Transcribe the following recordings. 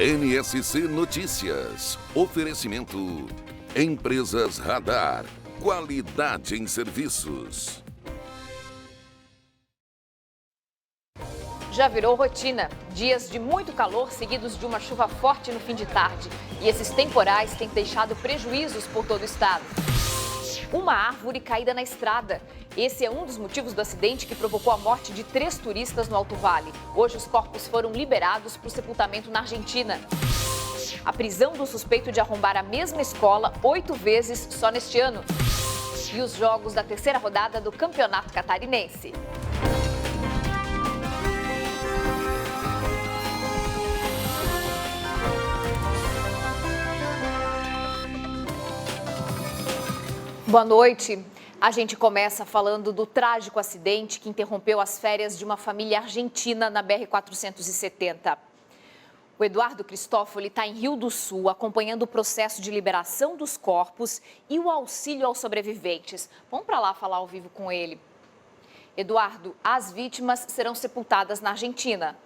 NSC Notícias. Oferecimento. Empresas Radar. Qualidade em serviços. Já virou rotina. Dias de muito calor seguidos de uma chuva forte no fim de tarde. E esses temporais têm deixado prejuízos por todo o estado. Uma árvore caída na estrada. Esse é um dos motivos do acidente que provocou a morte de 3 turistas no Alto Vale. Hoje os corpos foram liberados para o sepultamento na Argentina. A prisão do suspeito de arrombar a mesma escola 8 vezes só neste ano. E os jogos da terceira rodada do Campeonato Catarinense. Boa noite. A gente começa falando do trágico acidente que interrompeu as férias de uma família argentina na BR-470. O Eduardo Cristófoli está em Rio do Sul, acompanhando o processo de liberação dos corpos e o auxílio aos sobreviventes. Vamos para lá falar ao vivo com ele. Eduardo, as vítimas serão sepultadas na Argentina.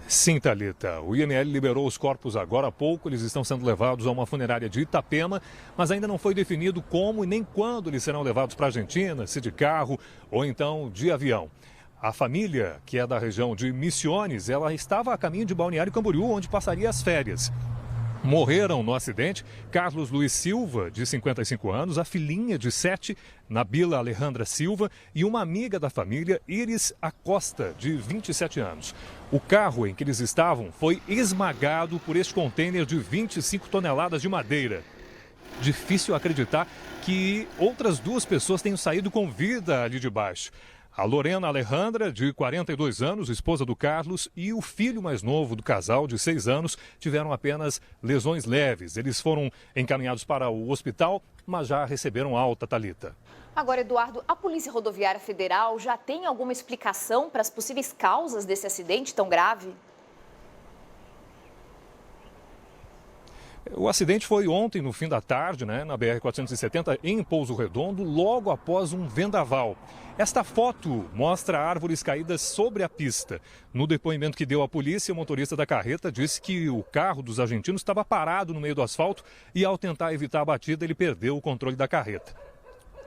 Sim, Thalita. O IML liberou os corpos agora há pouco. Eles estão sendo levados a uma funerária de Itapema, mas ainda não foi definido como e nem quando eles serão levados para a Argentina, se de carro ou então de avião. A família, que é da região de Misiones, ela estava a caminho de Balneário Camboriú, onde passaria as férias. Morreram no acidente Carlos Luiz Silva, de 55 anos, a filhinha de 7, Nabila Alejandra Silva, e uma amiga da família, Iris Acosta, de 27 anos. O carro em que eles estavam foi esmagado por este contêiner de 25 toneladas de madeira. Difícil acreditar que outras 2 pessoas tenham saído com vida ali de baixo. A Lorena Alejandra, de 42 anos, esposa do Carlos, e o filho mais novo do casal, de 6 anos, tiveram apenas lesões leves. Eles foram encaminhados para o hospital, mas já receberam alta, Thalita. Agora, Eduardo, a Polícia Rodoviária Federal já tem alguma explicação para as possíveis causas desse acidente tão grave? O acidente foi ontem, no fim da tarde, na BR-470, em Pouso Redondo, logo após um vendaval. Esta foto mostra árvores caídas sobre a pista. No depoimento que deu à polícia, o motorista da carreta disse que o carro dos argentinos estava parado no meio do asfalto e, ao tentar evitar a batida, ele perdeu o controle da carreta.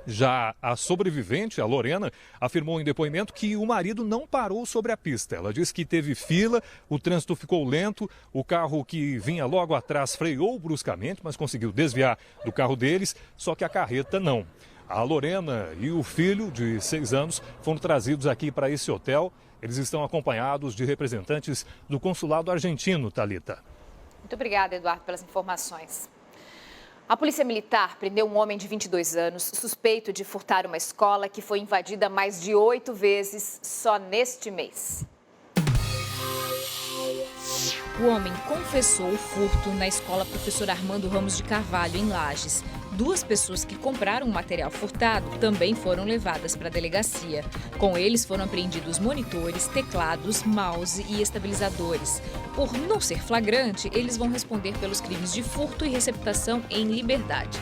Já a sobrevivente, a Lorena, afirmou em depoimento que o marido não parou sobre a pista. Ela disse que teve fila, o trânsito ficou lento, o carro que vinha logo atrás freou bruscamente, mas conseguiu desviar do carro deles, só que a carreta não. A Lorena e o filho, de 6 anos, foram trazidos aqui para esse hotel. Eles estão acompanhados de representantes do consulado argentino, Thalita. Muito obrigada, Eduardo, pelas informações. A Polícia Militar prendeu um homem de 22 anos, suspeito de furtar uma escola que foi invadida mais de 8 vezes só neste mês. O homem confessou o furto na escola Professor Armando Ramos de Carvalho, em Lages. 2 pessoas que compraram o material furtado também foram levadas para a delegacia. Com eles foram apreendidos monitores, teclados, mouse e estabilizadores. Por não ser flagrante, eles vão responder pelos crimes de furto e receptação em liberdade.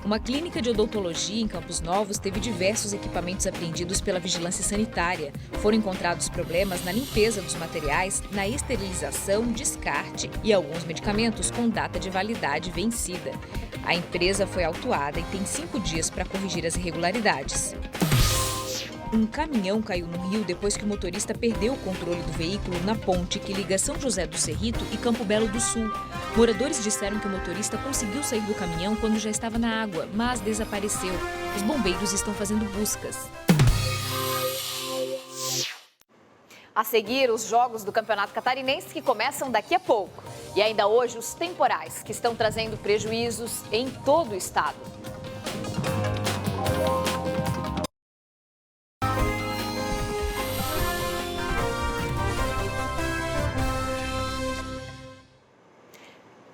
Uma clínica de odontologia em Campos Novos teve diversos equipamentos apreendidos pela vigilância sanitária. Foram encontrados problemas na limpeza dos materiais, na esterilização, descarte e alguns medicamentos com data de validade vencida. A empresa foi autuada e tem 5 dias para corrigir as irregularidades. Um caminhão caiu no rio depois que o motorista perdeu o controle do veículo na ponte que liga São José do Cerrito e Campo Belo do Sul. Moradores disseram que o motorista conseguiu sair do caminhão quando já estava na água, mas desapareceu. Os bombeiros estão fazendo buscas. A seguir, os jogos do Campeonato Catarinense que começam daqui a pouco. E ainda hoje, os temporais que estão trazendo prejuízos em todo o estado.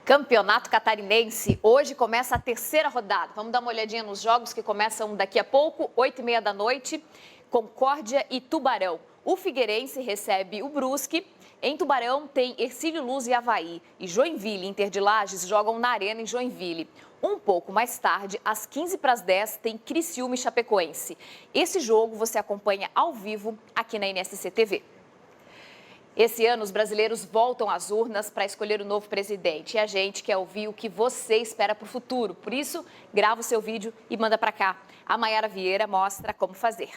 Campeonato Catarinense, hoje começa a terceira rodada. Vamos dar uma olhadinha nos jogos que começam daqui a pouco, 8h30 da noite, Concórdia e Tubarão. O Figueirense recebe o Brusque. Em Tubarão tem Hercílio Luz e Avaí. E Joinville e Inter de Lages jogam na Arena em Joinville. Um pouco mais tarde, às 9h50, tem Criciúma e Chapecoense. Esse jogo você acompanha ao vivo aqui na NSC TV. Esse ano, os brasileiros voltam às urnas para escolher o novo presidente. E a gente quer ouvir o que você espera para o futuro. Por isso, grava o seu vídeo e manda para cá. A Mayara Vieira mostra como fazer.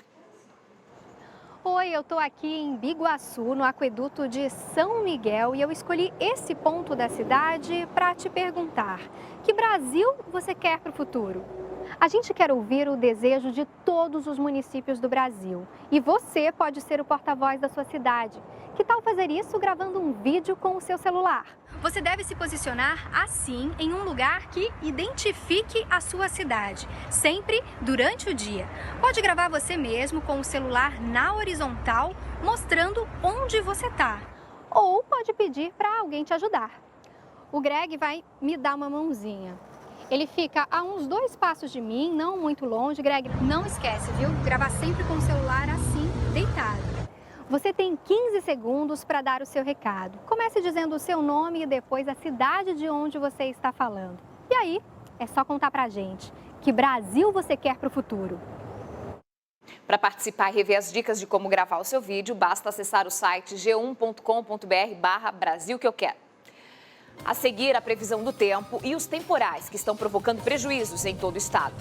Oi, eu estou aqui em Biguaçu, no aqueduto de São Miguel, e eu escolhi esse ponto da cidade para te perguntar: que Brasil você quer para o futuro? A gente quer ouvir o desejo de todos os municípios do Brasil. E você pode ser o porta-voz da sua cidade. Que tal fazer isso gravando um vídeo com o seu celular? Você deve se posicionar assim em um lugar que identifique a sua cidade, sempre durante o dia. Pode gravar você mesmo com o celular na horizontal, mostrando onde você está. Ou pode pedir para alguém te ajudar. O Greg vai me dar uma mãozinha. Ele fica a uns 2 passos de mim, não muito longe. Greg, não esquece, viu? Gravar sempre com o celular assim, deitado. Você tem 15 segundos para dar o seu recado. Comece dizendo o seu nome e depois a cidade de onde você está falando. E aí, é só contar pra gente. Que Brasil você quer para o futuro? Para participar e rever as dicas de como gravar o seu vídeo, basta acessar o site g1.com.br/Brasil que eu quero. A seguir, a previsão do tempo e os temporais que estão provocando prejuízos em todo o estado.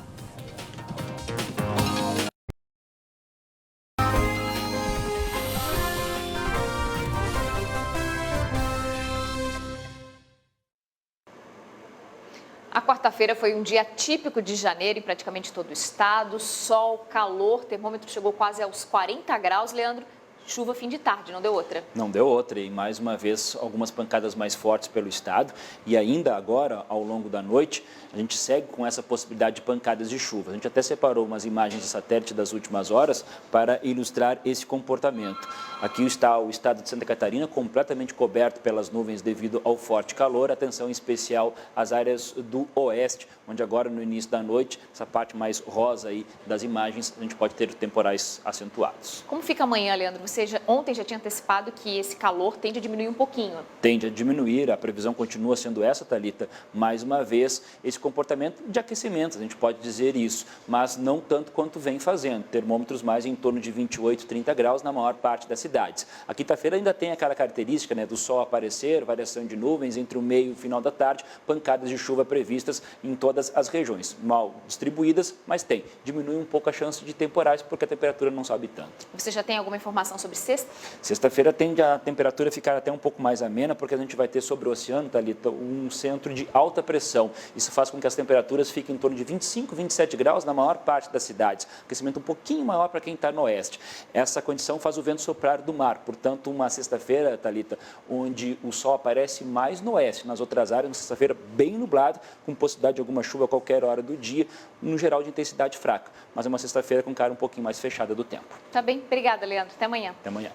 A quarta-feira foi um dia típico de janeiro em praticamente todo o estado. Sol, calor, termômetro chegou quase aos 40 graus, Leandro. Chuva fim de tarde, não deu outra? Não deu outra, e mais uma vez algumas pancadas mais fortes pelo estado, e ainda agora, ao longo da noite, a gente segue com essa possibilidade de pancadas de chuva. A gente até separou umas imagens de satélite das últimas horas para ilustrar esse comportamento. Aqui está o estado de Santa Catarina completamente coberto pelas nuvens devido ao forte calor, atenção especial às áreas do oeste, onde agora no início da noite, essa parte mais rosa aí das imagens, a gente pode ter temporais acentuados. Como fica amanhã, Leandro? Ontem já tinha antecipado que esse calor tende a diminuir um pouquinho. Tende a diminuir, a previsão continua sendo essa, Thalita. Mais uma vez, esse comportamento de aquecimento, a gente pode dizer isso, mas não tanto quanto vem fazendo. Termômetros mais em torno de 28, 30 graus na maior parte das cidades. A quinta-feira ainda tem aquela característica, né, do sol aparecer, variação de nuvens entre o meio e o final da tarde, pancadas de chuva previstas em todas as regiões. Mal distribuídas, mas tem. Diminui um pouco a chance de temporais porque a temperatura não sobe tanto. Você já tem alguma informação sobre sexta? Sexta-feira tende a temperatura ficar até um pouco mais amena, porque a gente vai ter sobre o oceano, Thalita, um centro de alta pressão. Isso faz com que as temperaturas fiquem em torno de 25, 27 graus na maior parte das cidades. Aquecimento um pouquinho maior para quem está no oeste. Essa condição faz o vento soprar do mar. Portanto, uma sexta-feira, Thalita, onde o sol aparece mais no oeste. Nas outras áreas, uma sexta-feira bem nublado, com possibilidade de alguma chuva a qualquer hora do dia, no geral de intensidade fraca. Mas é uma sexta-feira com cara um pouquinho mais fechada do tempo. Tá bem, obrigada, Leandro. Até amanhã. Até amanhã.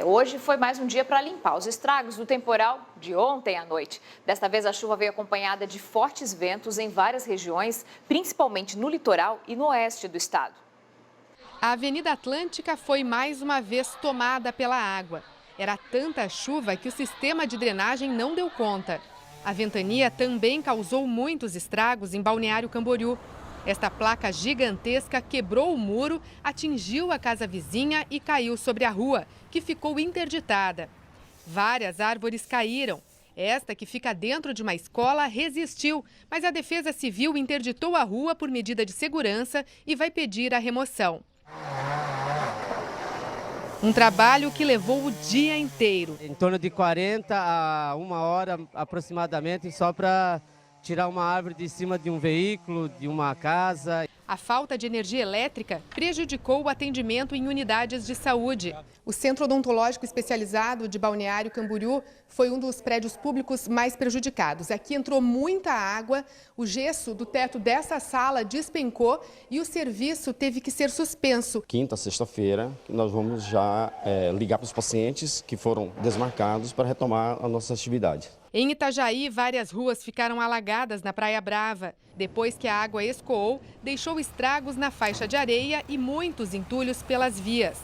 Hoje foi mais um dia para limpar os estragos do temporal de ontem à noite. Desta vez, a chuva veio acompanhada de fortes ventos em várias regiões, principalmente no litoral e no oeste do estado. A Avenida Atlântica foi mais uma vez tomada pela água. Era tanta chuva que o sistema de drenagem não deu conta. A ventania também causou muitos estragos em Balneário Camboriú. Esta placa gigantesca quebrou o muro, atingiu a casa vizinha e caiu sobre a rua, que ficou interditada. Várias árvores caíram. Esta, que fica dentro de uma escola, resistiu, mas a Defesa Civil interditou a rua por medida de segurança e vai pedir a remoção. Um trabalho que levou o dia inteiro. Em torno de 40 a 1 hora aproximadamente, só para tirar uma árvore de cima de um veículo, de uma casa. A falta de energia elétrica prejudicou o atendimento em unidades de saúde. O Centro Odontológico Especializado de Balneário Camboriú foi um dos prédios públicos mais prejudicados. Aqui entrou muita água, o gesso do teto dessa sala despencou e o serviço teve que ser suspenso. Quinta, sexta-feira, nós vamos já ligar para os pacientes que foram desmarcados para retomar a nossa atividade. Em Itajaí, várias ruas ficaram alagadas na Praia Brava. Depois que a água escoou, deixou estragos na faixa de areia e muitos entulhos pelas vias.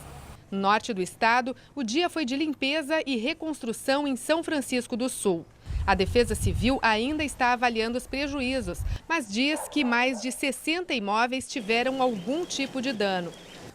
No norte do estado, o dia foi de limpeza e reconstrução em São Francisco do Sul. A Defesa Civil ainda está avaliando os prejuízos, mas diz que mais de 60 imóveis tiveram algum tipo de dano.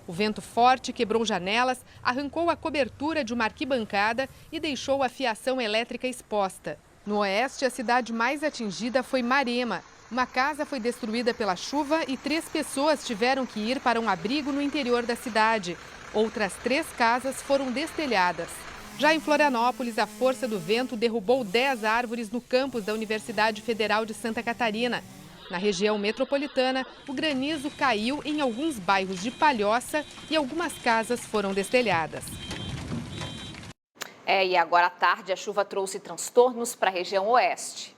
O vento forte quebrou janelas, arrancou a cobertura de uma arquibancada e deixou a fiação elétrica exposta. No oeste, a cidade mais atingida foi Marema. Uma casa foi destruída pela chuva e 3 pessoas tiveram que ir para um abrigo no interior da cidade. Outras 3 casas foram destelhadas. Já em Florianópolis, a força do vento derrubou 10 árvores no campus da Universidade Federal de Santa Catarina. Na região metropolitana, o granizo caiu em alguns bairros de Palhoça e algumas casas foram destelhadas. E agora à tarde a chuva trouxe transtornos para a região oeste.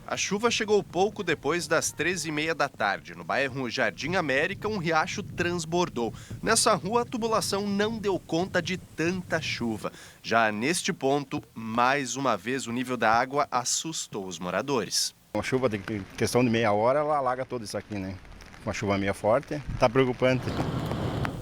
A chuva chegou pouco depois das 13h30 da tarde. No bairro Jardim América, um riacho transbordou. Nessa rua, a tubulação não deu conta de tanta chuva. Já neste ponto, mais uma vez, o nível da água assustou os moradores. Uma chuva de questão de meia hora, ela alaga tudo isso aqui, né? Uma chuva meio forte, tá preocupante.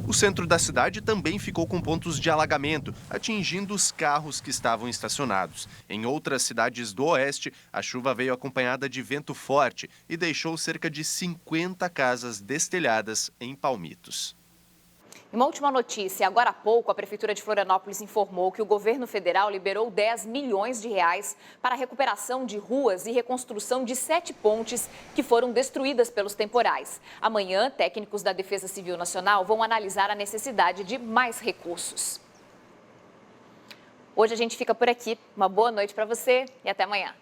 O centro da cidade também ficou com pontos de alagamento, atingindo os carros que estavam estacionados. Em outras cidades do oeste, a chuva veio acompanhada de vento forte e deixou cerca de 50 casas destelhadas em Palmitos. Uma última notícia. Agora há pouco, a Prefeitura de Florianópolis informou que o governo federal liberou 10 milhões de reais para a recuperação de ruas e reconstrução de 7 pontes que foram destruídas pelos temporais. Amanhã, técnicos da Defesa Civil Nacional vão analisar a necessidade de mais recursos. Hoje a gente fica por aqui. Uma boa noite para você e até amanhã.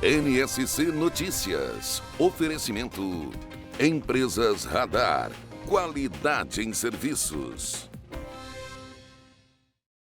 NSC Notícias. Oferecimento. Empresas Radar. Qualidade em serviços.